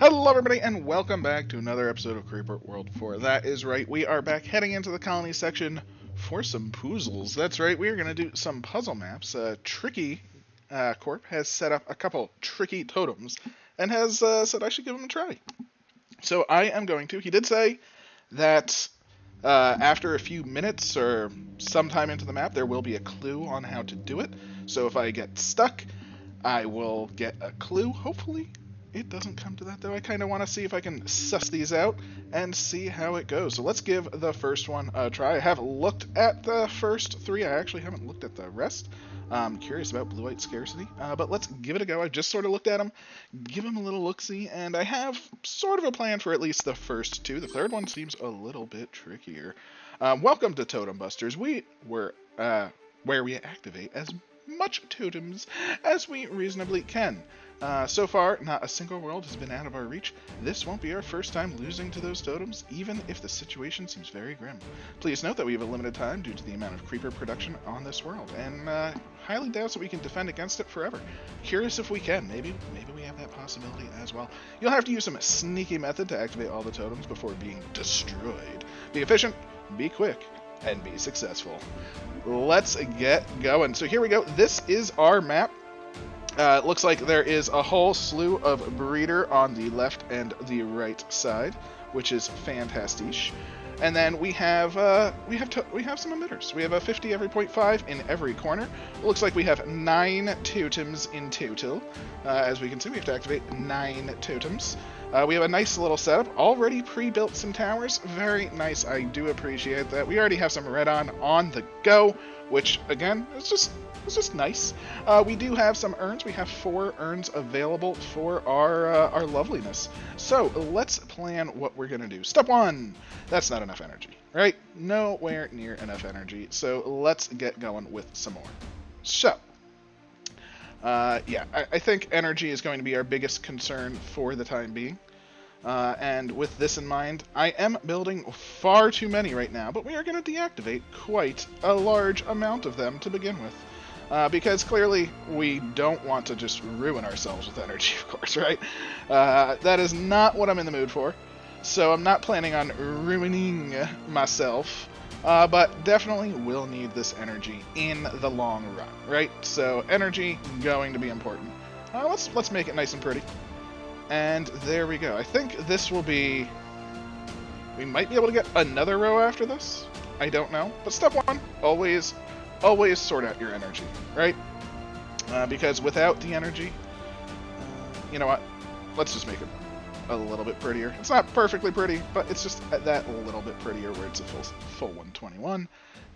Hello, everybody, and welcome back to another episode of Creeper World 4. That is right, we are back heading into the colony section for some puzzles. That's right, we are going to do some puzzle maps. Tricky Corp has set up a couple tricky totems and has said I should give them a try. So I am going to. He did say that after a few minutes or sometime into the map, there will be a clue on how to do it. So if I get stuck, I will get a clue, hopefully. It doesn't come to that, though. I kind of want to see if I can suss these out and see how it goes. So let's give the first one a try. I have looked at the first three. I actually haven't looked at the rest. I'm curious about blue-white scarcity, but let's give it a go. I just sort of looked at them, give them a little look-see, and I have sort of a plan for at least the first two. The third one seems a little bit trickier. Welcome to Totem Busters. We were where we activate as much totems as we reasonably can. So far, not a single world has been out of our reach. This won't be our first time losing to those totems, even if the situation seems very grim. Please note that we have a limited time due to the amount of creeper production on this world, and highly doubt that we can defend against it forever. Curious if we can. Maybe we have that possibility as well. You'll have to use some sneaky method to activate all the totems before being destroyed. Be efficient, be quick, and be successful. Let's get going. So here we go. This is our map. It looks like there is a whole slew of breeder on the left and the right side, which is fantastic. And then we have some emitters. We have a 50 every 0.5 in every corner. It looks like we have 9 totems in total. As we can see, we have to activate 9 totems. We have a nice little setup. Already pre-built some towers. Very nice. I do appreciate that. We already have some red on the go, which again is just nice. We do have some urns. We have 4 urns available for our loveliness. So let's plan what we're gonna do. Step 1. That's not enough energy, right? Nowhere near enough energy. So let's get going with some more. So, yeah, I think energy is going to be our biggest concern for the time being. And with this in mind, I am building far too many right now, but we are going to deactivate quite a large amount of them to begin with. Because clearly we don't want to just ruin ourselves with energy, of course, right? That is not what I'm in the mood for. So I'm not planning on ruining myself, but definitely will need this energy in the long run, right? So energy going to be important. Let's make it nice and pretty. And there we go. I think this will be... We might be able to get another row after this. I don't know. But step 1, always sort out your energy, right? Because without the energy, you know what? Let's just make it a little bit prettier. It's not perfectly pretty, but it's just that little bit prettier where it's a full 121.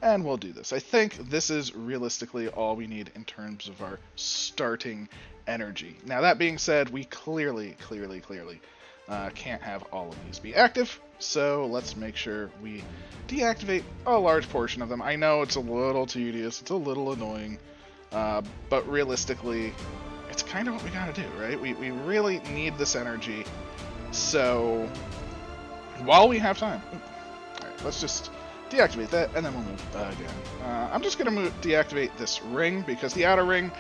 And we'll do this. I think this is realistically all we need in terms of our starting energy. Now that being said, we clearly can't have all of these be active, so let's make sure we deactivate a large portion of them. I know it's a little tedious, it's a little annoying, but realistically, it's kind of what we gotta do, right? We really need this energy, so while we have time, alright, let's just deactivate that, and then we'll move again. I'm just gonna deactivate this ring, because the outer ring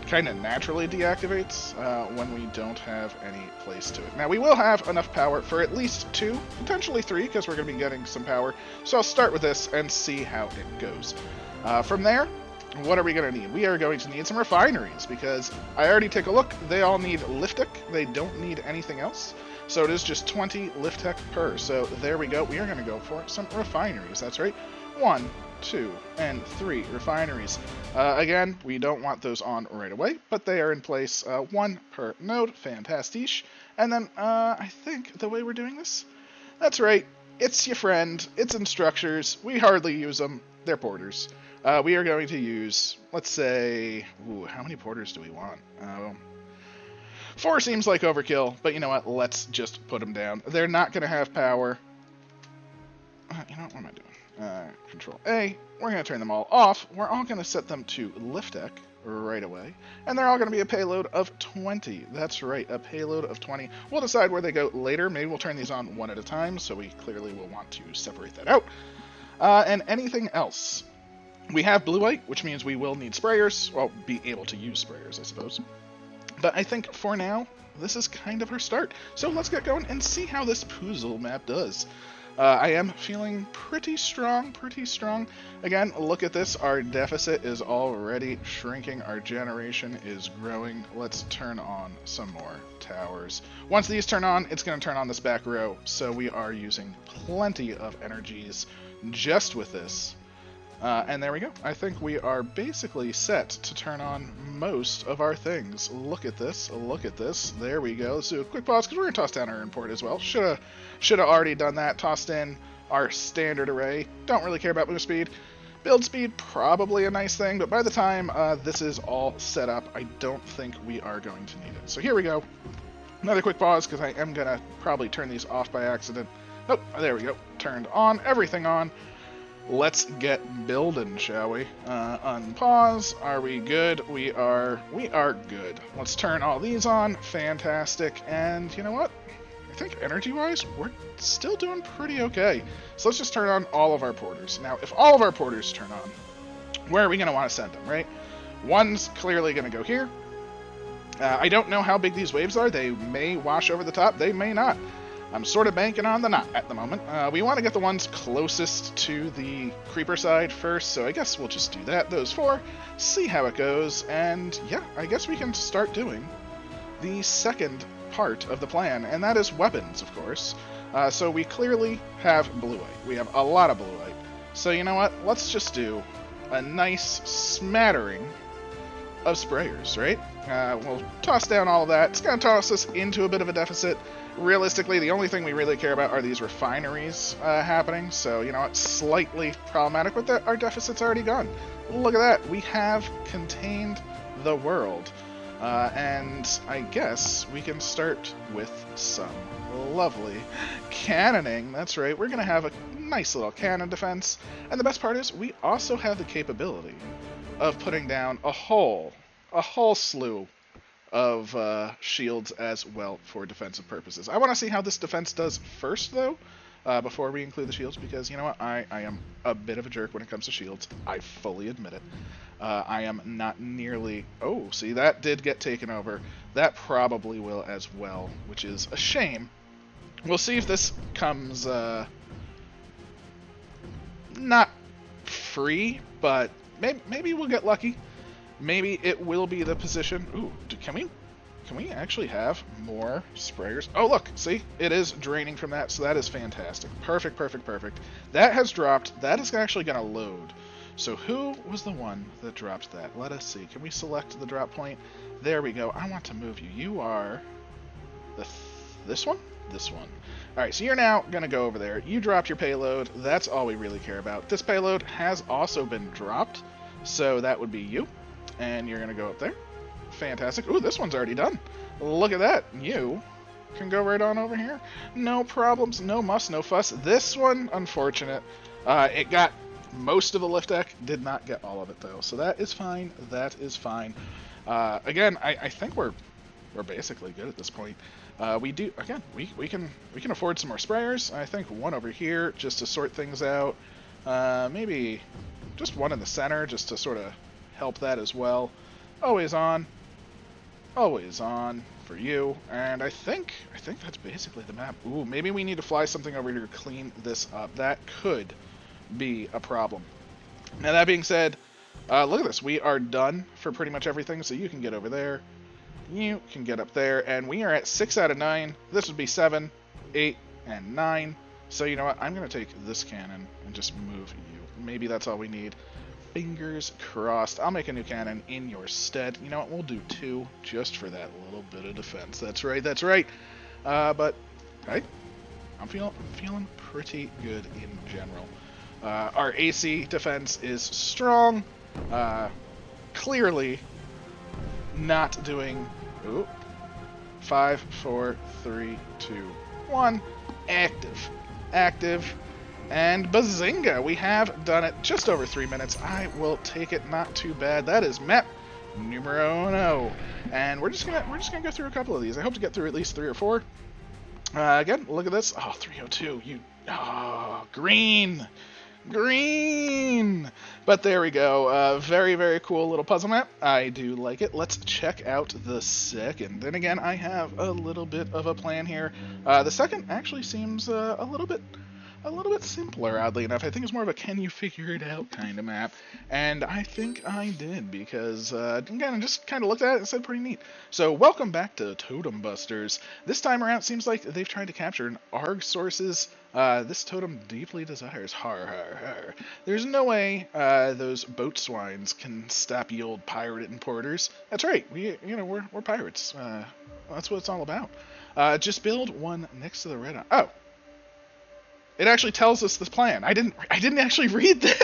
kind of naturally deactivates when we don't have any place to it. Now we will have enough power for at least 2, potentially 3, because we're going to be getting some power. So I'll start with this and see how it goes. From there, what are we going to need? We are going to need some refineries, because I already took a look. They all need liftic. They don't need anything else. So it is just 20 liftek per. So there we go. We are going to go for some refineries. That's right. 1, 2, and 3 refineries. Again, we don't want those on right away, but they are in place. 1 per node. Fantastic. And then I think the way we're doing this, that's right. It's your friend. It's in structures. We hardly use them. They're porters. We are going to use, let's say, how many porters do we want? 4 seems like overkill, but you know what? Let's just put them down. They're not going to have power. You know what am I doing? Control A, we're going to turn them all off. We're all going to set them to liftek right away. And they're all going to be a payload of 20. That's right, a payload of 20. We'll decide where they go later. Maybe we'll turn these on one at a time, so we clearly will want to separate that out. And anything else? We have blue-white, which means we will need sprayers. Well, be able to use sprayers, I suppose. But I think for now, this is kind of our start. So let's get going and see how this puzzle map does. I am feeling pretty strong, pretty strong. Again, look at this. Our deficit is already shrinking. Our generation is growing. Let's turn on some more towers. Once these turn on, it's going to turn on this back row. So we are using plenty of energies just with this. And there we go. I think we are basically set to turn on most of our things. Look at this. Look at this. There we go. Let's do a quick pause because we're going to toss down our import as well. Should have already done that. Tossed in our standard array. Don't really care about move speed. Build speed, probably a nice thing, but by the time this is all set up, I don't think we are going to need it. So here we go. Another quick pause because I am going to probably turn these off by accident. Oh, there we go. Turned on. Everything on. Let's get building, shall we? Unpause. Are we good? We are good. Let's turn all these on. Fantastic. And you know what? I think energy-wise, we're still doing pretty okay. So let's just turn on all of our porters. Now, if all of our porters turn on, where are we going to want to send them, right? One's clearly going to go here. I don't know how big these waves are. They may wash over the top. They may not. I'm sort of banking on the not at the moment. We want to get the ones closest to the creeper side first, so I guess we'll just do that, those 4, see how it goes, and yeah, I guess we can start doing the second part of the plan, and that is weapons, of course. So we clearly have blue light. We have a lot of blue light. So you know what? Let's just do a nice smattering of sprayers, right? We'll toss down all of that. It's going to toss us into a bit of a deficit. Realistically, the only thing we really care about are these refineries happening. So, you know, it's slightly problematic, but our deficit's already gone. Look at that. We have contained the world. And I guess we can start with some lovely cannoning. That's right. We're going to have a nice little cannon defense. And the best part is we also have the capability of putting down a whole slew of shields as well for defensive purposes. I want to see how this defense does first, though, before we include the shields, because, you know what, I am a bit of a jerk when it comes to shields. I fully admit it. I am not nearly... Oh, see, that did get taken over. That probably will as well, which is a shame. We'll see if this comes not free, but maybe we'll get lucky. Maybe it will be the position. Ooh, can we actually have more sprayers? Oh, look, see, it is draining from that, so that is fantastic. Perfect, perfect, perfect. That has dropped. That is actually going to load. So who was the one that dropped that? Let us see. Can we select the drop point? There we go. I want to move you. You are this one? This one. All right, so you're now going to go over there. You dropped your payload. That's all we really care about. This payload has also been dropped, so that would be you. And you're going to go up there. Fantastic. Ooh, this one's already done. Look at that. You can go right on over here. No problems, no muss, no fuss. This one, unfortunate. It got most of the lift deck. Did not get all of it, though. So that is fine. That is fine. Again, I think we're basically good at this point. We can afford some more sprayers. I think one over here just to sort things out. Maybe just one in the center just to sort of help that as well. Always on for you. And I think that's basically the map. Ooh, maybe we need to fly something over here to clean this up. That could be a problem. Now that being said, look at this. We are done for pretty much everything. So you can get over there. You can get up there. And we are at 6 out of 9. This would be 7, 8, and 9. So you know what? I'm going to take this cannon and just move you. Maybe that's all we need. Fingers crossed. I'll make a new cannon in your stead. You know what? We'll do 2 just for that little bit of defense. That's right. That's right. But I'm feeling pretty good in general. Our AC defense is strong. Clearly not doing... Ooh. 5, 4, 3, 2, 1. Active. And bazinga, we have done it just over 3 minutes. I will take it, not too bad. That is map numero uno. And we're just gonna go through a couple of these. I hope to get through at least 3 or 4. Again, look at this. Oh, 302. Green. Green! But there we go. Very, very cool little puzzle map. I do like it. Let's check out the second. Then again, I have a little bit of a plan here. The second actually seems a little bit simpler, oddly enough. I think it's more of a can you figure it out kind of map. And I think I did because, again, I just kind of looked at it and said pretty neat. So welcome back to Totem Busters. This time around, it seems like they've tried to capture an ARG sources. This totem deeply desires har har har. There's no way those boat swines can stop ye old pirate importers. That's right. We're pirates. That's what it's all about. Just build one next to the red. Oh. It actually tells us this plan. I didn't actually read this.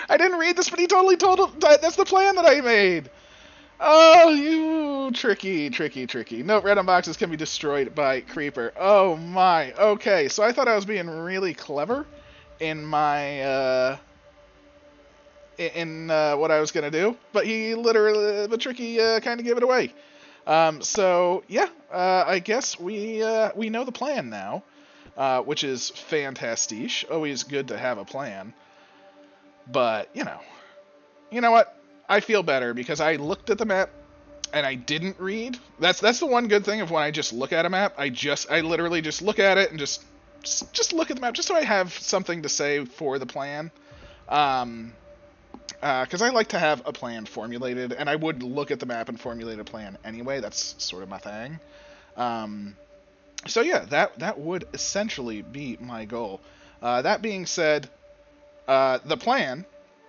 I didn't read this, but he totally told him that's the plan that I made. Oh, you tricky. No, red on boxes can be destroyed by creeper. Oh my. Okay, so I thought I was being really clever in my what I was gonna do, but Tricky kind of gave it away. So yeah, I guess we know the plan now. Which is fantastic. Always good to have a plan. But, you know what? I feel better because I looked at the map and I didn't read. That's the one good thing of when I just look at a map. I literally just look at it and just look at the map just so I have something to say for the plan. Because I like to have a plan formulated, and I would look at the map and formulate a plan anyway. That's sort of my thing. So yeah, that would essentially be my goal. That being said, the plan,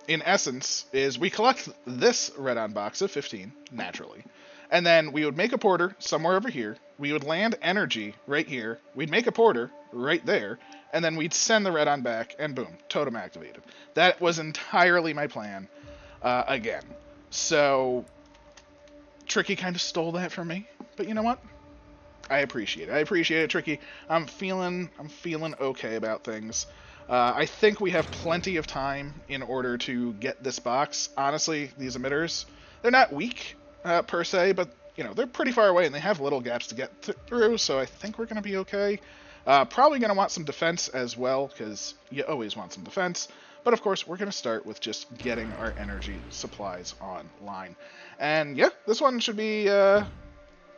in essence, is we collect this red-on box of 15, naturally. And then we would make a porter somewhere over here. We would land energy right here. We'd make a porter right there. And then we'd send the red-on back, and boom, totem activated. That was entirely my plan, again. So, Tricky kind of stole that from me. But you know what? I appreciate it, Tricky. I'm feeling okay about things. I think we have plenty of time in order to get this box. Honestly, these emitters, they're not weak per se, but they're pretty far away and they have little gaps to get through. So I think we're gonna be okay. Probably gonna want some defense as well because you always want some defense. But of course, we're gonna start with just getting our energy supplies online. And yeah, this one should be.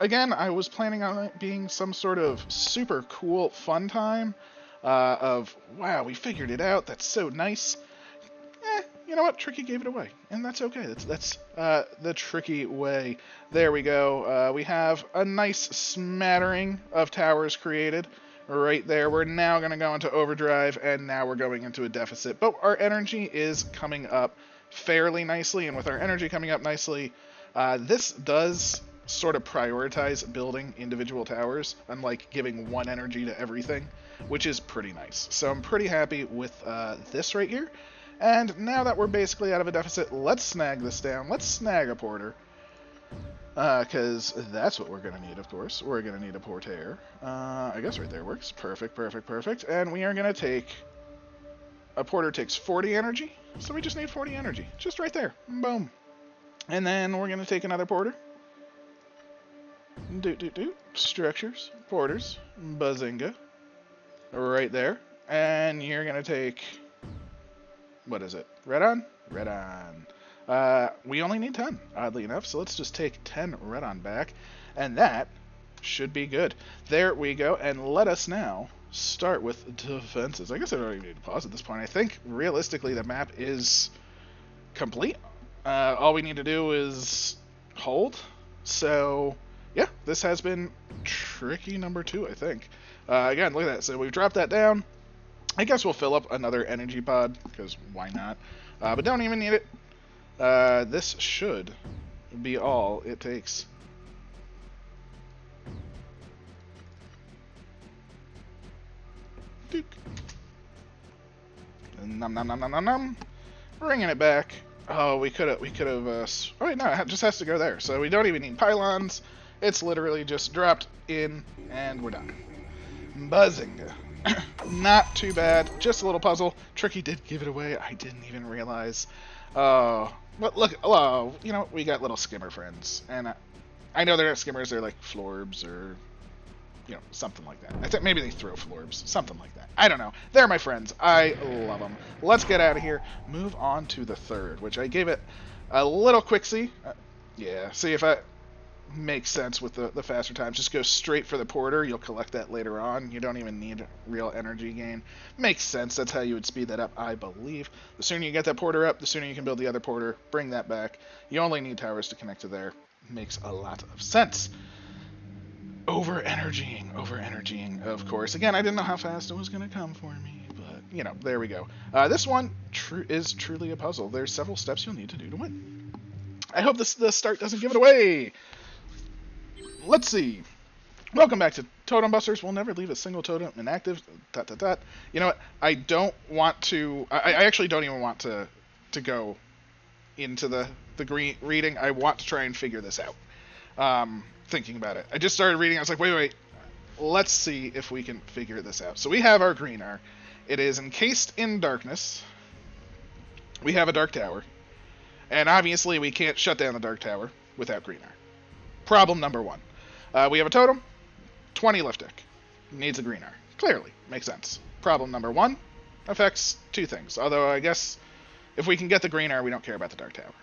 Again, I was planning on it being some sort of super cool fun time of, wow, we figured it out, that's so nice. You know what, Tricky gave it away, and that's okay, that's the Tricky way. There we go, we have a nice smattering of towers created right there. We're now going to go into overdrive, and now we're going into a deficit, but our energy is coming up fairly nicely, and with our energy coming up nicely, this does sort of prioritize building individual towers, unlike giving one energy to everything, which is pretty nice. So I'm pretty happy with this right here. And now that we're basically out of a deficit, let's snag this down. Let's snag a porter. Because that's what we're going to need, of course. We're going to need a porter. I guess right there works. Perfect. And we are going to take... A porter takes 40 energy, so we just need 40 energy. Just right there. Boom. And then we're going to take another porter. Structures, porters, bazinga, right there, and you're gonna take, what is it, red on? We only need 10, oddly enough, so let's just take 10 red on back, and that should be good. There we go, and let us now start with defenses. I guess I don't even need to pause at this point. I think, realistically, the map is complete. All we need to do is hold, so... Yeah, this has been Tricky number 2, I think. Again, look at that. So we've dropped that down. I guess we'll fill up another energy pod, because why not? But don't even need it. This should be all it takes. Duke. Nom nom nom nom nom nom. Bringing it back. Oh, we could have. Oh wait, no, it just has to go there. So we don't even need pylons. It's literally just dropped in, and we're done. Buzzing. Not too bad. Just a little puzzle. Tricky did give it away. I didn't even realize. Oh, but look. Oh, we got little skimmer friends, and I know they're not skimmers. They're like florbs or you know, something like that. I think maybe they throw florbs, something like that. I don't know. They're my friends. I love them. Let's get out of here. Move on to the third, which I gave it a little quicksy. Yeah, see if I makes sense with the faster times. Just go straight for the porter. You'll collect that later on. You don't even need real energy gain. Makes sense. That's how you would speed that up, I believe. The sooner you get that porter up, the sooner you can build the other porter. Bring that back. You only need towers to connect to there. Makes a lot of sense. Over-energying, of course. Again, I didn't know how fast it was going to come for me, but, you know, there we go. This one is truly a puzzle. There's several steps you'll need to do to win. I hope the start doesn't give it away. Let's see. Welcome back to Totem Busters. We'll never leave a single totem inactive. ... You know what? I don't want to... I actually don't even want to go into the green reading. I want to try and figure this out. Thinking about it. I just started reading. I was like, wait. Let's see if we can figure this out. So we have our greener. It is encased in darkness. We have a dark tower. And obviously we can't shut down the dark tower without greener. Problem number one. We have a totem, 20 lift deck. Needs a greener. Clearly. Makes sense. Problem number one affects two things. Although I guess if we can get the greener, we don't care about the dark tower.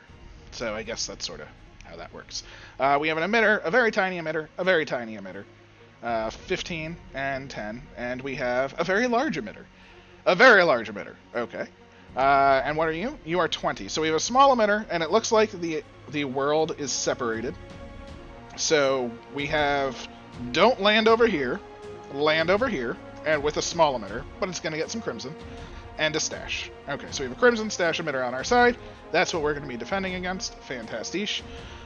So I guess that's sort of how that works. We have an emitter, a very tiny emitter, a very tiny emitter. 15 and 10. And we have a very large emitter. A very large emitter. Okay. And what are you? You are 20. So we have a small emitter, and it looks like the world is separated. So we have don't land over here, and with a small emitter, but it's going to get some crimson, and a stash. Okay, so we have a crimson stash emitter on our side. That's what we're going to be defending against. Fantastic.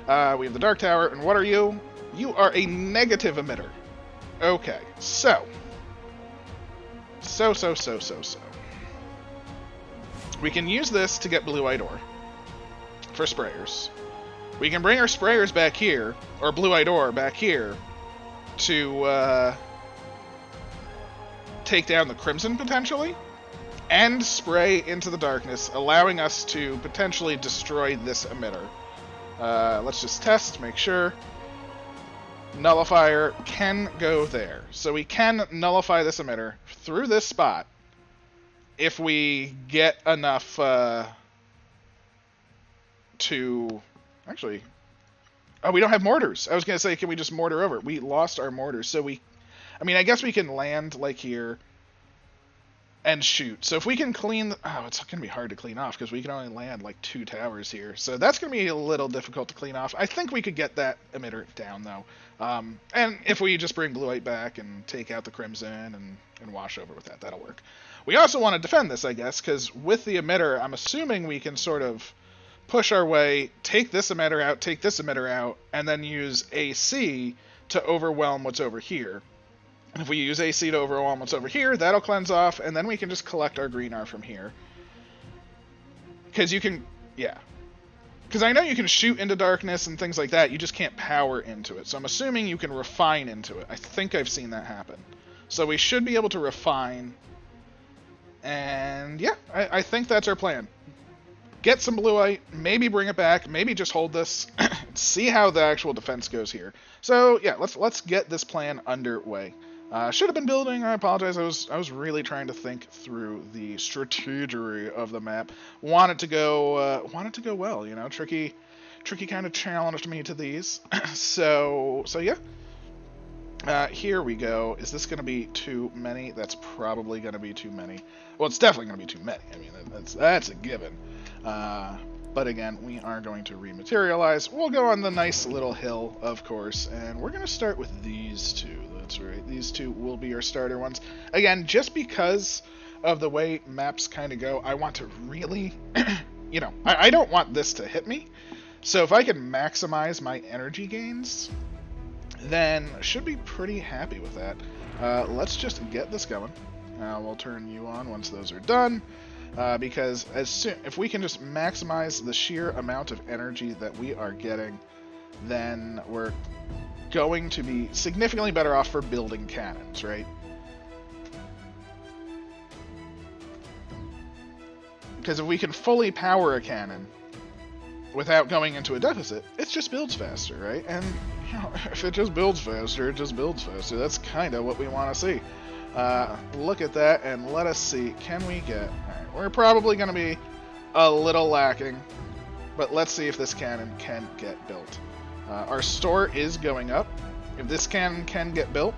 We have the dark tower, and what are you? You are a negative emitter. Okay, so. We can use this to get blue-eyed ore for sprayers. We can bring our sprayers back here, or blue-eyed ore back here, to take down the crimson, potentially, and spray into the darkness, allowing us to potentially destroy this emitter. Let's just test, make sure. Nullifier can go there. So we can nullify this emitter through this spot if we get enough to... Actually, oh, we don't have mortars. I was going to say, can we just mortar over? We lost our mortars, so I guess we can land, like, here and shoot. So if we can clean... Oh, it's going to be hard to clean off, because we can only land, like, 2 towers here. So that's going to be a little difficult to clean off. I think we could get that emitter down, though. And if we just bring blue-white back and take out the crimson and wash over with that, that'll work. We also want to defend this, I guess, because with the emitter, I'm assuming we can sort of push our way, take this emitter out, and then use AC to overwhelm what's over here. And if we use AC to overwhelm what's over here, that'll cleanse off, and then we can just collect our green R from here. Because you can... Yeah. Because I know you can shoot into darkness and things like that, you just can't power into it. So I'm assuming you can refine into it. I think I've seen that happen. So we should be able to refine. And yeah, I think that's our plan. Get some blue-white, maybe bring it back, maybe just hold this, see how the actual defense goes here. So yeah, let's get this plan underway. Should have been building. I apologize. I was really trying to think through the strategy of the map. Want it to go well. You know, tricky kind of challenged me to these. so yeah. Here we go. Is this going to be too many? That's probably going to be too many. Well, it's definitely going to be too many. I mean, that's a given. But again, we are going to rematerialize. We'll go on the nice little hill, of course, and we're going to start with these two. That's right. These two will be our starter ones. Again, just because of the way maps kind of go, I want to really, you know, I don't want this to hit me. So if I can maximize my energy gains, then I should be pretty happy with that. Let's just get this going. We'll turn you on once those are done. Because if we can just maximize the sheer amount of energy that we are getting, then we're going to be significantly better off for building cannons, right? Because if we can fully power a cannon, without going into a deficit, it just builds faster, right? And, you know, if it just builds faster, it just builds faster. That's kind of what we want to see. Look at that, and let us see, can we get... Alright, we're probably going to be a little lacking, but let's see if this cannon can get built. Our store is going up. If this cannon can get built,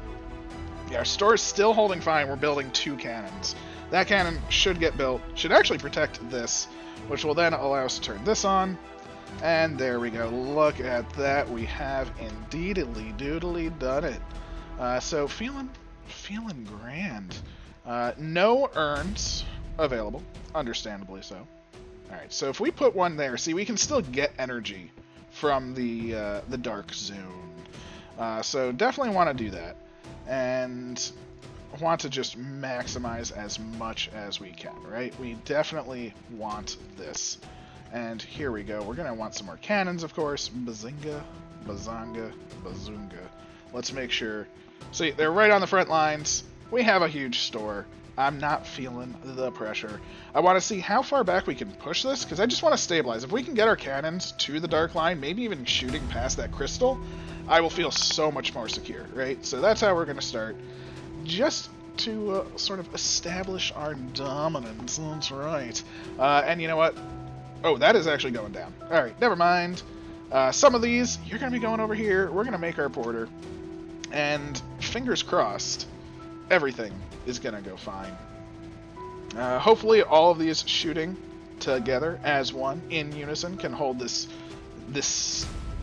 yeah, our store is still holding fine. We're building 2 cannons. That cannon should get built, should actually protect this, which will then allow us to turn this on. And there we go. Look at that. We have indeedly doodly done it. So feeling grand. No urns available, understandably so. All right. So if we put one there, see, we can still get energy from the dark zone. So definitely want to do that, and want to just maximize as much as we can, right? We definitely want this. And here we go. We're going to want some more cannons, of course. Bazinga, bazanga, bazunga. Let's make sure. See, they're right on the front lines. We have a huge store. I'm not feeling the pressure. I want to see how far back we can push this, because I just want to stabilize. If we can get our cannons to the dark line, maybe even shooting past that crystal, I will feel so much more secure, right? So that's how we're going to start. Just to sort of establish our dominance. That's right. And you know what? Oh, that is actually going down. Alright, never mind. Some of these, you're going to be going over here. We're going to make our porter. And fingers crossed, everything is going to go fine. Hopefully all of these shooting together as one, in unison, can hold this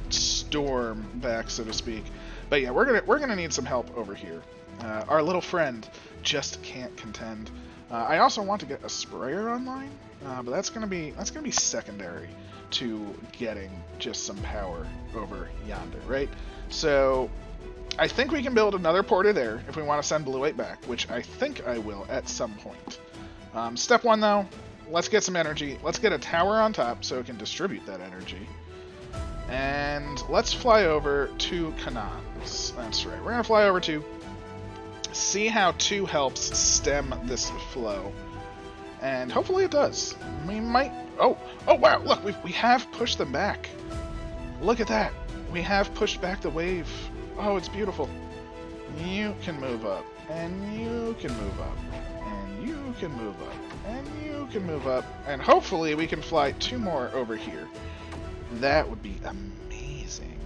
storm back, so to speak. But yeah, we're gonna need some help over here. Our little friend just can't contend. I also want to get a sprayer online, but that's gonna be secondary to getting just some power over yonder, right? So I think we can build another porter there if we want to send Blue 8 back, which I think I will at some point. Step 1 though, let's get some energy. Let's get a tower on top so it can distribute that energy. And let's fly over to Kanans. That's right. We're going to fly over to see how 2 helps stem this flow. And hopefully it does. We might... Oh wow, look, we have pushed them back. Look at that. We have pushed back the wave. Oh, it's beautiful. You can move up, and you can move up, and you can move up, and you can move up, and hopefully we can fly 2 more over here. That would be amazing.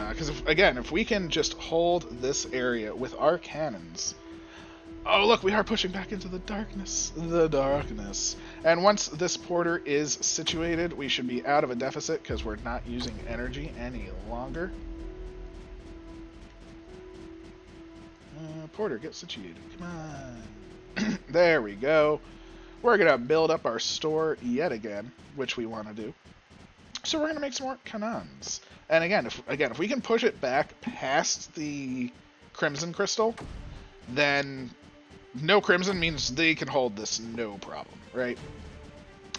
Because, if we can just hold this area with our cannons... Oh, look, we are pushing back into the darkness. The darkness. And once this porter is situated, we should be out of a deficit because we're not using energy any longer. Porter, get situated. Come on. There we go. We're going to build up our store yet again, which we want to do. So we're going to make some more cannons. And again, if we can push it back past the Crimson Crystal, then no Crimson means they can hold this no problem, right?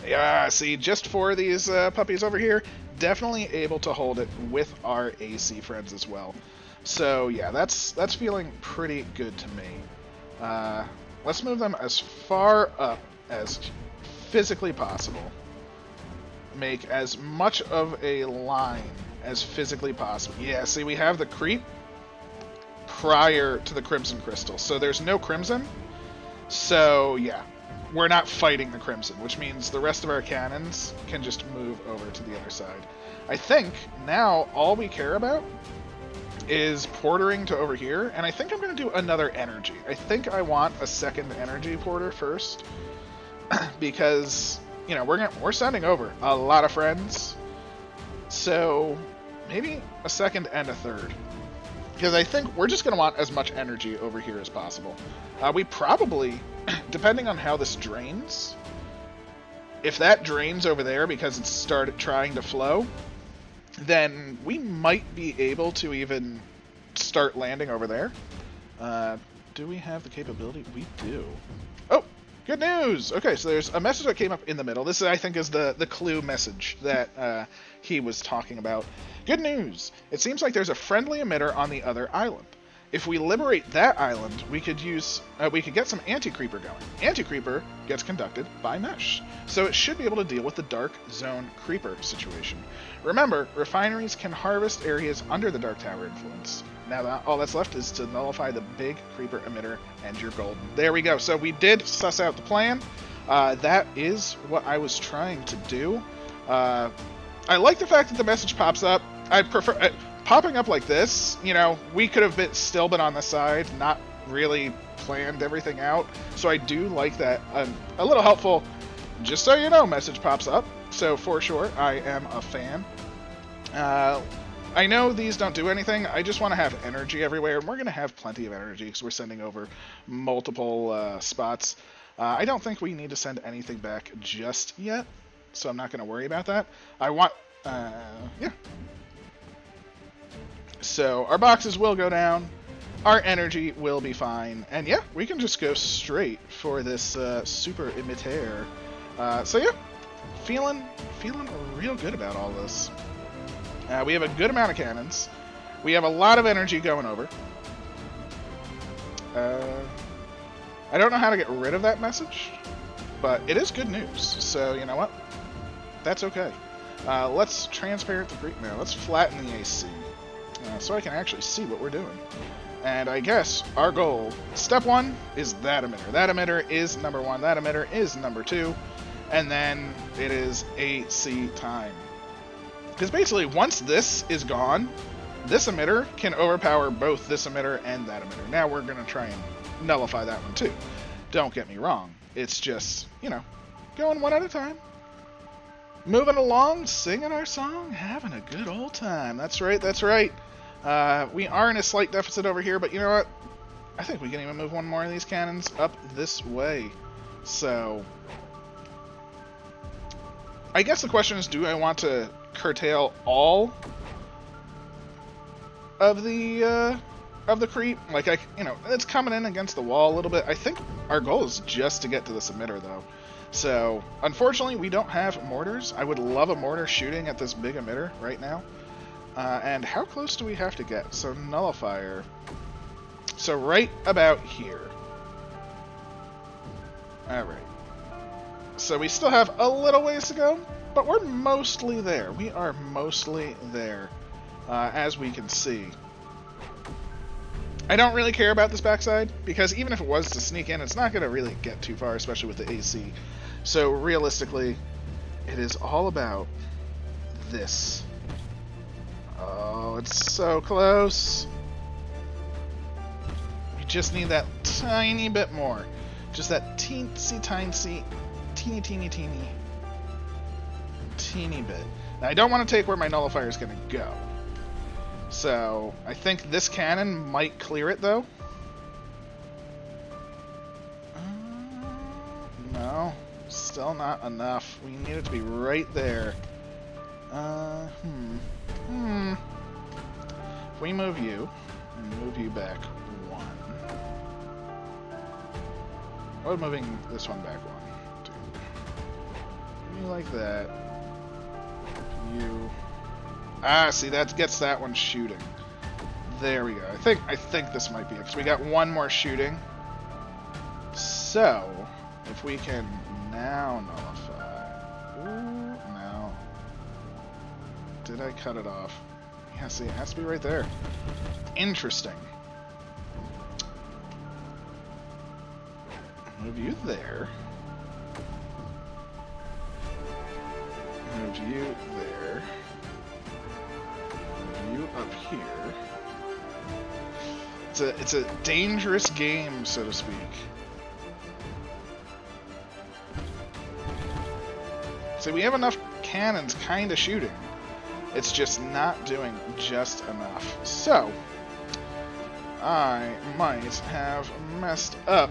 Yeah, see, just for these puppies over here, definitely able to hold it with our AC friends as well. So yeah, that's feeling pretty good to me. Let's move them as far up as physically possible. Make as much of a line as physically possible. Yeah, see, we have the creep prior to the Crimson Crystal, so there's no Crimson. So yeah, we're not fighting the Crimson, which means the rest of our cannons can just move over to the other side. I think now all we care about is portering to over here, and I think I'm going to do another energy. I think I want a second energy porter first, because, you know, we're sending over a lot of friends, so maybe a second and a third, because I think we're just going to want as much energy over here as possible. We probably, depending on how this drains, if that drains over there because it's started trying to flow, then we might be able to even start landing over there. Do we have the capability? We do. Oh, good news! Okay, so there's a message that came up in the middle. This, I think, is the clue message that he was talking about. Good news! It seems like there's a friendly emitter on the other island. If we liberate that island, we could get some anti-creeper going. Anti-creeper gets conducted by mesh, so it should be able to deal with the dark zone creeper situation. Remember, refineries can harvest areas under the dark tower influence. Now all that's left is to nullify the big creeper emitter, and you're golden. There we go. So we did suss out the plan. That is what I was trying to do. I like the fact that the message pops up. I prefer popping up like this. You know, we could have still been on the side, not really planned everything out. So I do like that. A little helpful. Just so you know, message pops up. So for sure, I am a fan. I know these don't do anything. I just want to have energy everywhere, and we're going to have plenty of energy because we're sending over multiple spots. I don't think we need to send anything back just yet, so I'm not going to worry about that. Yeah. So our boxes will go down, our energy will be fine, and yeah, we can just go straight for this super emitter. So yeah, feeling real good about all this. We have a good amount of cannons. We have a lot of energy going over. I don't know how to get rid of that message, but it is good news. So you know what? That's okay. Let's transparent the creep now. Let's flatten the AC so I can actually see what we're doing. And I guess our goal, step 1, is that emitter. That emitter is number 1. That emitter is number 2. And then it is AC time. Because basically, once this is gone, this emitter can overpower both this emitter and that emitter. Now we're going to try and nullify that one too. Don't get me wrong. It's just, you know, going one at a time. Moving along, singing our song, having a good old time. That's right, that's right. We are in a slight deficit over here, but you know what? I think we can even move one more of these cannons up this way. So, I guess the question is, do I want to curtail all of the creep? Like, it's coming in against the wall a little bit. I think our goal is just to get to this emitter, though. So, unfortunately, we don't have mortars. I would love a mortar shooting at this big emitter right now. And how close do we have to get? So, nullifier. So, right about here. Alright. So, we still have a little ways to go, but we're mostly there. We are mostly there, as we can see. I don't really care about this backside, because even if it was to sneak in, it's not going to really get too far, especially with the AC. So realistically, it is all about this. Oh, it's so close. We just need that tiny bit more. Just that teeny bit. Now, I don't want to take where my nullifier is going to go. So, I think this cannon might clear it, though. No, still not enough. We need it to be right there. If we move you, and move you back 1. Or moving this one back 1, 2. You like that. You... see, that gets that one shooting. There we go. I think this might be it, because we got one more shooting. So, if we can now nullify... Ooh, no. Did I cut it off? Yeah, see, it has to be right there. Interesting. Move you there. Move you there. Move you up here. It's a dangerous game, so to speak. See, we have enough cannons kind of shooting. It's just not doing just enough. So, I might have messed up.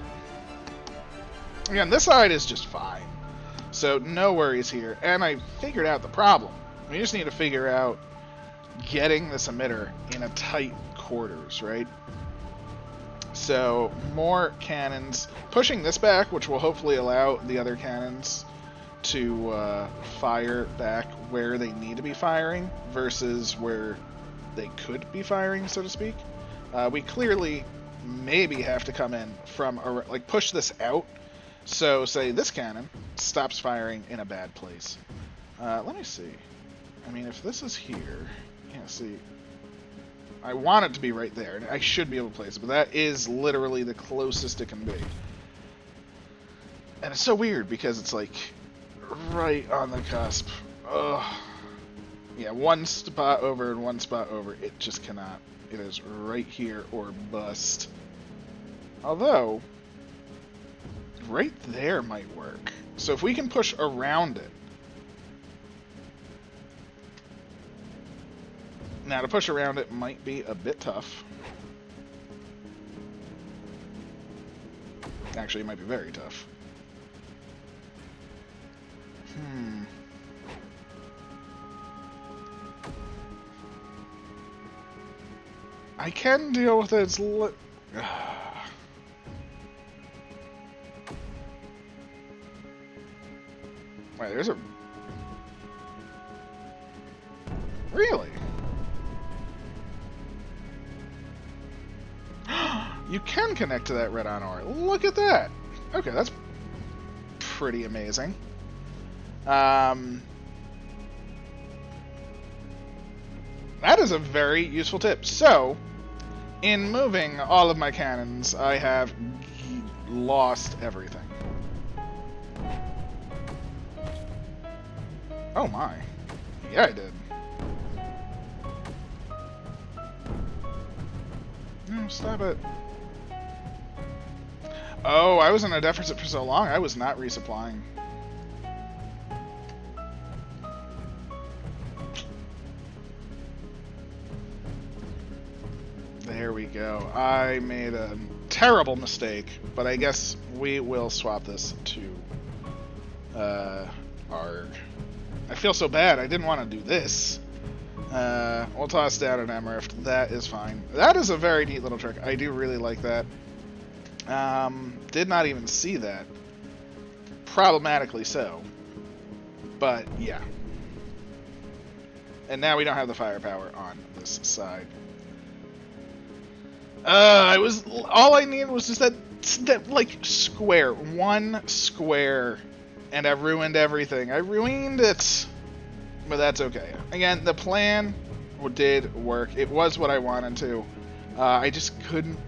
Again, this side is just fine. So, no worries here. And I figured out the problem. We just need to figure out getting this emitter in a tight quarters, right? So, more cannons. Pushing this back, which will hopefully allow the other cannons to fire back where they need to be firing versus where they could be firing, so to speak. We clearly maybe have to come in from, like, push this out. So, say this cannon stops firing in a bad place. Let me see. I mean, if this is here, yeah, see, I want it to be right there, and I should be able to place it, but that is literally the closest it can be. And it's so weird, because it's, like, right on the cusp. Ugh. Yeah, one spot over and one spot over. It just cannot. It is right here or bust. Although, right there might work. So if we can push around it. Now, to push around it might be a bit tough. Actually, it might be very tough. I can deal with it. Wait, there's a... Really? You can connect to that red on ore. Look at that. Okay, that's pretty amazing. That is a very useful tip. So, in moving all of my cannons, I have lost everything. Oh my. Yeah, I did. No, stop it. Oh, I was in a deficit for so long, I was not resupplying. There we go. I made a terrible mistake, but I guess we will swap this to Arg. I feel so bad. I didn't want to do this. We'll toss down an Emrift. That is fine. That is a very neat little trick. I do really like that. Did not even see that. Problematically so. But, yeah. And now we don't have the firepower on this side. All I needed was just that like, square. One square. And I ruined everything. I ruined it. But that's okay. Again, the plan did work. It was what I wanted to. I just couldn't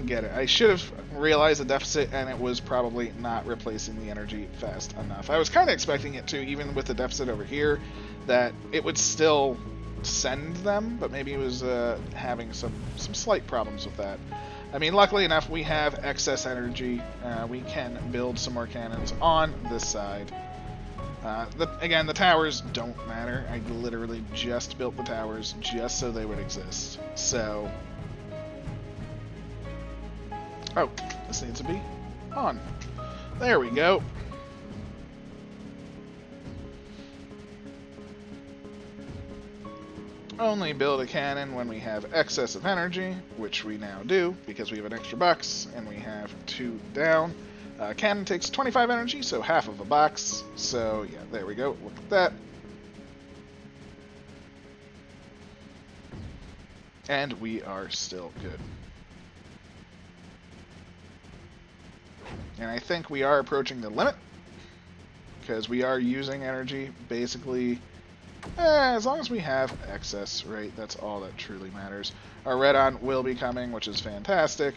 get it. I should have realized the deficit, and it was probably not replacing the energy fast enough. I was kind of expecting it to, even with the deficit over here, that it would still send them, but maybe it was having some slight problems with that. I mean, luckily enough, we have excess energy. We can build some more cannons on this side. Again, the towers don't matter. I literally just built the towers just so they would exist. So... Oh, this needs to be on. There we go. Only build a cannon when we have excess of energy, which we now do, because we have an extra box, and we have 2 down. Cannon takes 25 energy, so half of a box. So, yeah, there we go. Look at that. And we are still good. And I think we are approaching the limit, because we are using energy, basically, as long as we have excess, right? That's all that truly matters. Our red-on will be coming, which is fantastic.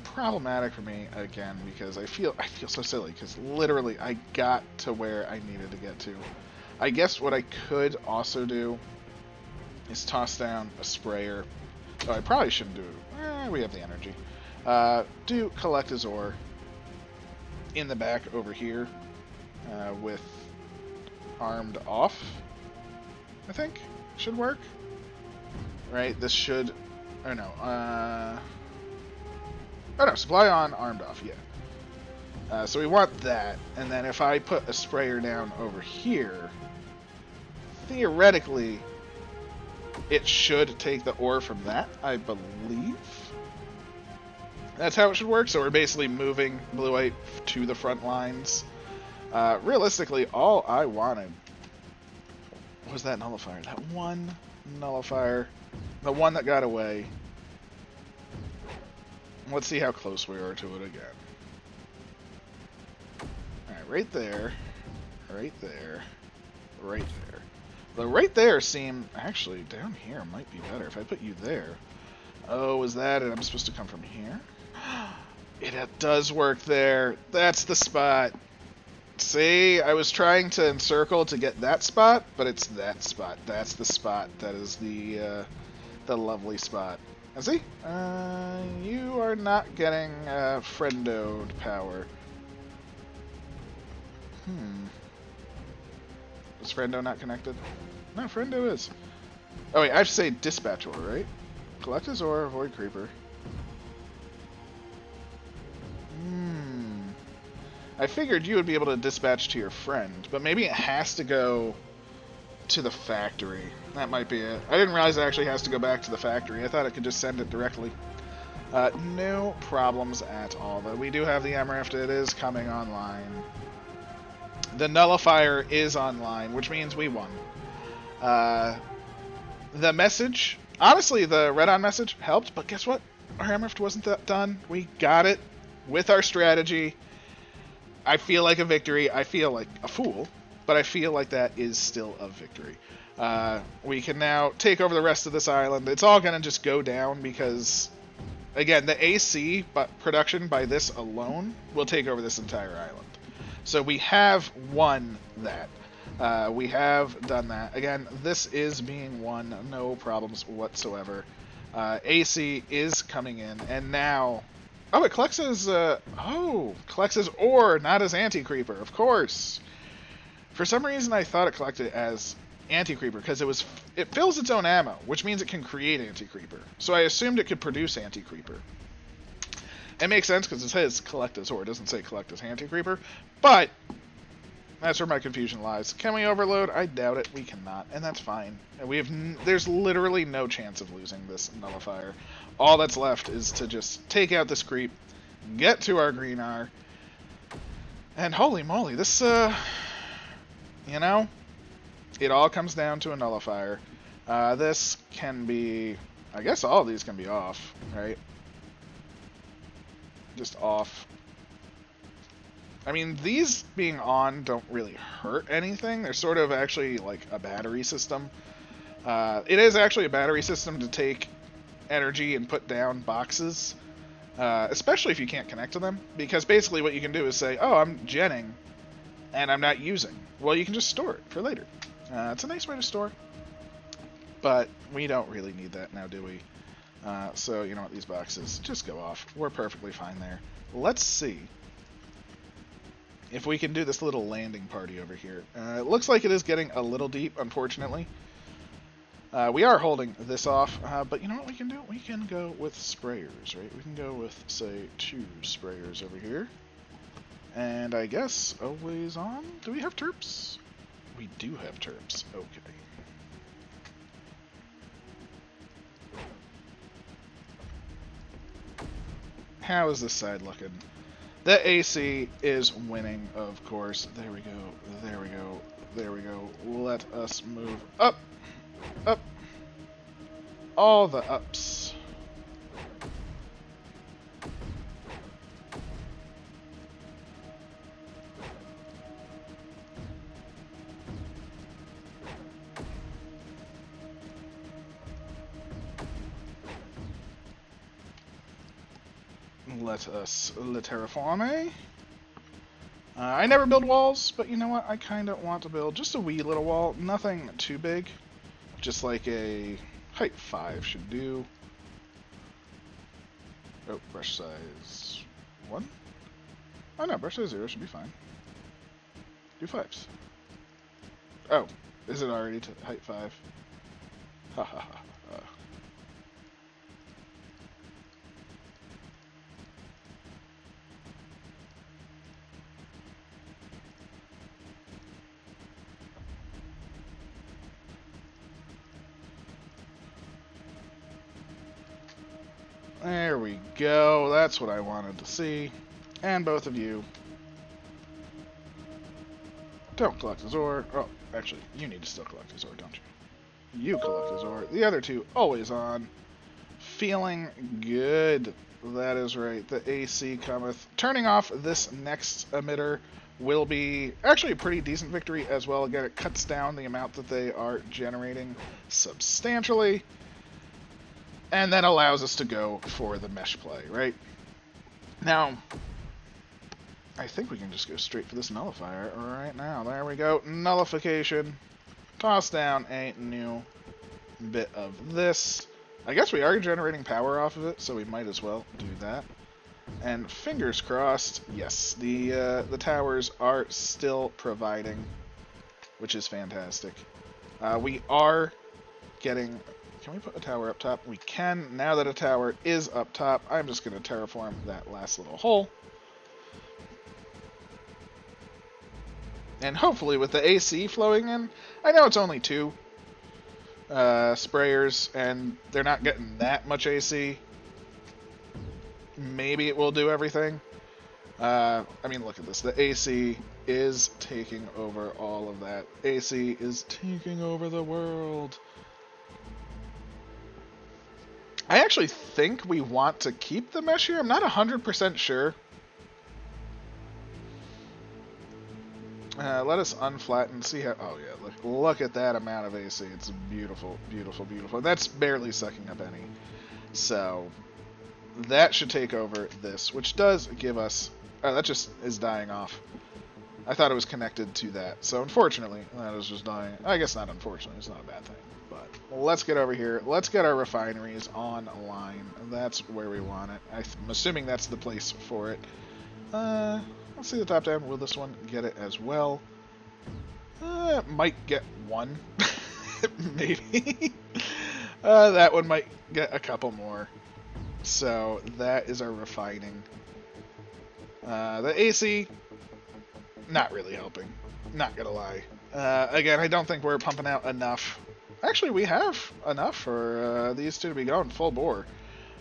Problematic for me, again, because I feel so silly, because literally I got to where I needed to get to. I guess what I could also do is toss down a sprayer. Oh, I probably shouldn't do it. We have the energy. Do collect his ore in the back over here with armed off, I think should work. Right, this should, oh no, oh no, supply on, armed off, yeah. So we want that, and then if I put a sprayer down over here, theoretically, it should take the ore from that, I believe. That's how it should work, so we're basically moving Blue White to the front lines. Realistically, all I wanted was that nullifier. That one nullifier. The one that got away. Let's see how close we are to it again. Alright, right there. Right there. Right there. The right there seem... Actually, down here might be better if I put you there. Oh, is that it? I'm supposed to come from here? It does work there. That's the spot. See, I was trying to encircle to get that spot, but it's that spot. That's the spot. That is the lovely spot. And see, you are not getting friendoed power. Is friendo not connected? No, friendo is. Oh wait, I have to say dispatch ore, right? Collect his ore, avoid creeper. I figured you would be able to dispatch to your friend, but maybe it has to go to the factory. That might be it. I didn't realize it actually has to go back to the factory. I thought it could just send it directly. No problems at all, though. We do have the Emrift. It is coming online. The Nullifier is online, which means we won. The message... Honestly, the Red-On message helped, but guess what? Our Emrift wasn't done. We got it with our strategy. I feel like a victory. I feel like a fool, but I feel like that is still a victory. We can now take over the rest of this island. It's all going to just go down because, again, the AC production by this alone will take over this entire island. So we have won that. We have done that. Again, this is being won. No problems whatsoever. AC is coming in, and now... Oh, it collects his, collects his ore, not as anti-creeper, of course. For some reason, I thought it collected as anti-creeper, because it fills its own ammo, which means it can create anti-creeper. So I assumed it could produce anti-creeper. It makes sense, because it says collect his ore, it doesn't say collect his anti-creeper, but that's where my confusion lies. Can we overload? I doubt it. We cannot, and that's fine. And there's literally no chance of losing this Nullifier. All that's left is to just take out this creep, get to our green R, and holy moly, this, you know, it all comes down to a Nullifier. This can be, I guess all of these can be off, right? Just off. I mean, these being on don't really hurt anything. They're sort of actually like a battery system. It is actually a battery system to take energy and put down boxes, especially if you can't connect to them, because basically what you can do is say, oh, I'm genning and I'm not using. Well, you can just store it for later. It's a nice way to store, but we don't really need that now, do we? So you know what, these boxes just go off. We're perfectly fine there. Let's see if we can do this little landing party over here. It looks like it is getting a little deep, unfortunately. We are holding this off, but you know what we can do? We can go with sprayers, right? We can go with, say, 2 sprayers over here. And I guess always on? Do we have terps? We do have terps. Okay. How is this side looking? The AC is winning, of course. There we go. There we go. There we go. Let us move up. Up. All the ups. Let us terraform. I never build walls, but you know what? I kind of want to build just a wee little wall. Nothing too big. Just like a height 5 should do. Oh, brush size 1? Oh no, brush size 0 should be fine. Do 5s. Oh, is it already to height 5? Ha ha ha. There we go. That's what I wanted to see. And both of you don't collect his ore. Oh, actually, you need to still collect his ore, don't you? You collect his ore. The other two always on. Feeling good. That is right. The AC cometh. Turning off this next emitter will be actually a pretty decent victory as well. Again, it cuts down the amount that they are generating substantially. And that allows us to go for the mesh play, right? Now, I think we can just go straight for this nullifier right now. There we go. Nullification. Toss down a new bit of this. I guess we are generating power off of it, so we might as well do that. And fingers crossed, yes, the towers are still providing, which is fantastic. We are getting... Can we put a tower up top? We can. Now that a tower is up top, I'm just going to terraform that last little hole. And hopefully with the AC flowing in, I know it's only 2 sprayers, and they're not getting that much AC. Maybe it will do everything. I mean, look at this. The AC is taking over all of that. AC is taking over the world. I actually think we want to keep the mesh here. I'm not 100% sure. Let us unflatten, see how... Oh, yeah, look at that amount of AC. It's beautiful, beautiful, beautiful. That's barely sucking up any. So, that should take over this, which does give us... Oh, that just is dying off. I thought it was connected to that. So, unfortunately, that is just dying. I guess not unfortunately. It's not a bad thing. But let's get over here. Let's get our refineries online. That's where we want it. I'm assuming that's the place for it. Let's see the top down. Will this one get it as well? Might get 1. Maybe. That one might get a couple more. So that is our refining. The AC, not really helping. Not gonna lie. Again, I don't think we're pumping out enough. Actually, we have enough for these two to be going full bore.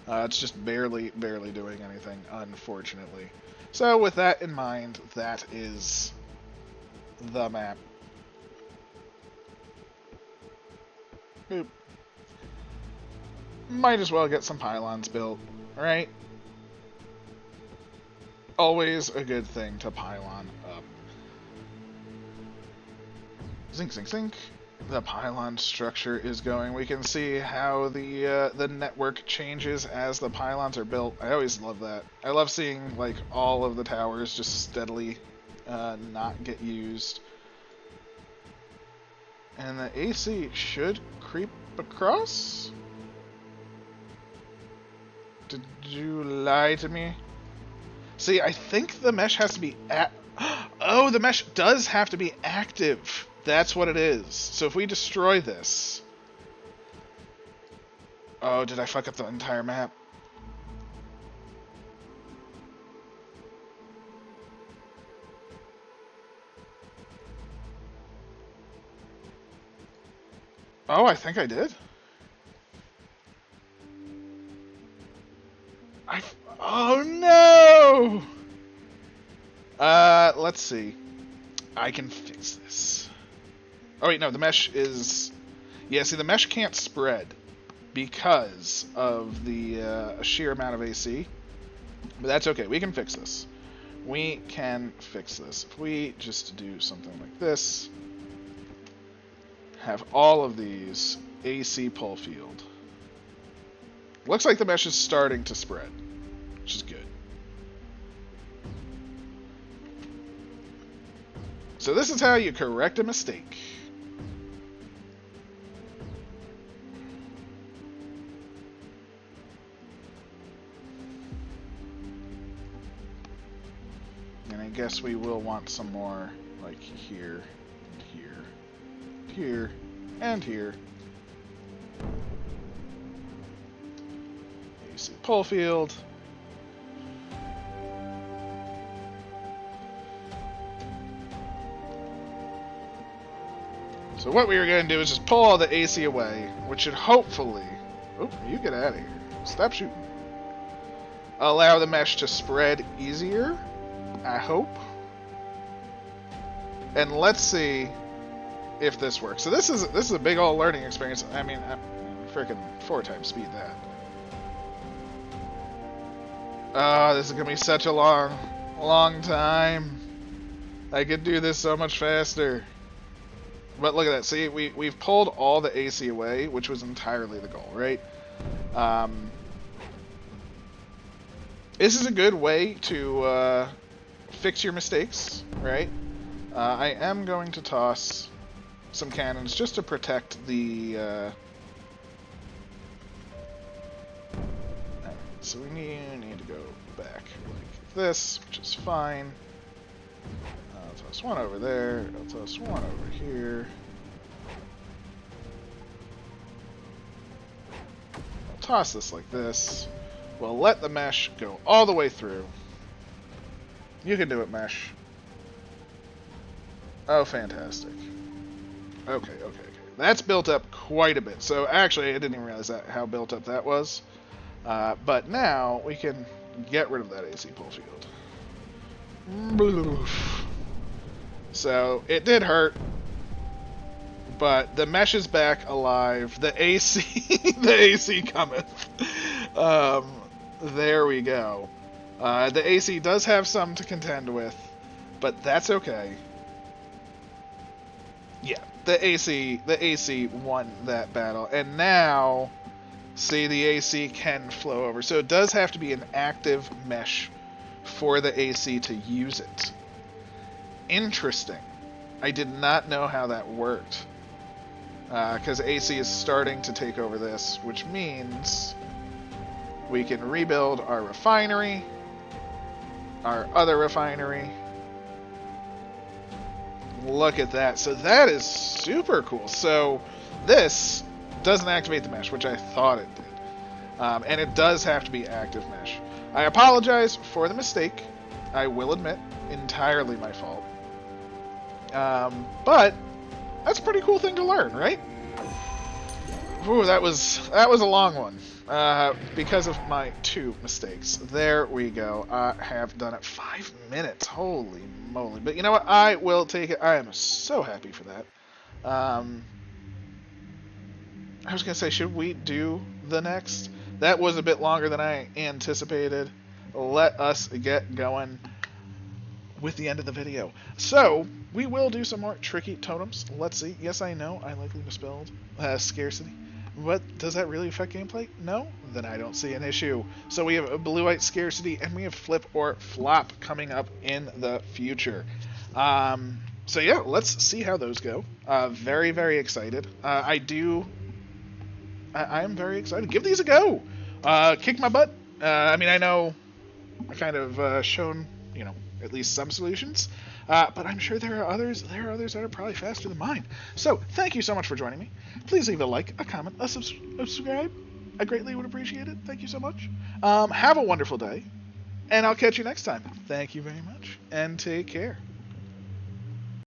It's just barely doing anything, unfortunately. So with that in mind, that is the map. Boop. Might as well get some pylons built, right? Always a good thing to pylon up. Zink, zink, zink. The pylon structure is going. We can see how the network changes as the pylons are built. I always love that. I love seeing like all of the towers just steadily not get used. And the AC should creep across? Did you lie to me? See, I think the mesh has to be Oh, the mesh does have to be active. That's what it is. So if we destroy this... Oh, did I fuck up the entire map? Oh, I think I did. Oh no! Let's see. I can fix this. Oh wait, no, the mesh is... Yeah, see, the mesh can't spread because of the sheer amount of AC. But that's okay, we can fix this. We can fix this. If we just do something like this, have all of these AC pull field. Looks like the mesh is starting to spread, which is good. So this is how you correct a mistake. And I guess we will want some more, like here, and here, and here, and here. AC pull field. So what we are going to do is just pull all the AC away, which should hopefully... Oop, you get out of here. Stop shooting. Allow the mesh to spread easier, I hope. And let's see if this works. So this is a big old learning experience. I mean, freaking 4 times speed that. Oh, this is gonna be such a long time. I could do this so much faster. But look at that. See, we've pulled all the AC away, which was entirely the goal, right? This is a good way to fix your mistakes, right? I am going to toss some cannons just to protect the... So we need to go back like this, which is fine. I'll toss one over there. I'll toss one over here. I'll toss this like this. We'll let the mesh go all the way through. You can do it, mesh. Oh, fantastic. Okay. That's built up quite a bit. So actually, I didn't even realize how built up that was. But now we can get rid of that AC pull field. So it did hurt, but the mesh is back alive. The AC, the AC cometh. There we go. The AC does have some to contend with, but that's okay. Yeah, the AC won that battle, and now, see, the AC can flow over. So it does have to be an active mesh for the AC to use it. Interesting. I did not know how that worked. Because AC is starting to take over this, which means we can rebuild our refinery, our other refinery. Look at that. So that is super cool. So this doesn't activate the mesh, which I thought it did. And it does have to be active mesh. I apologize for the mistake. I will admit, entirely my fault. But that's a pretty cool thing to learn, right? Ooh, that was a long one. Because of my 2 mistakes. There we go. I have done it. 5 minutes. Holy moly. But you know what? I will take it. I am so happy for that. I was going to say, should we do the next? That was a bit longer than I anticipated. Let us get going with the end of the video. So, we will do some more tricky totems. Let's see. Yes, I know I likely misspelled scarcity. But does that really affect gameplay? No? Then I don't see an issue. So we have a blue-white scarcity, and we have flip or flop coming up in the future. So yeah, let's see how those go. Very, very excited. I am very excited. Give these a go. Kick my butt. I mean, I know I kind of shown, at least some solutions. But I'm sure there are others that are probably faster than mine. So, thank you so much for joining me. Please leave a like, a comment, a subscribe. I greatly would appreciate it. Thank you so much. Have a wonderful day, and I'll catch you next time. Thank you very much, and take care.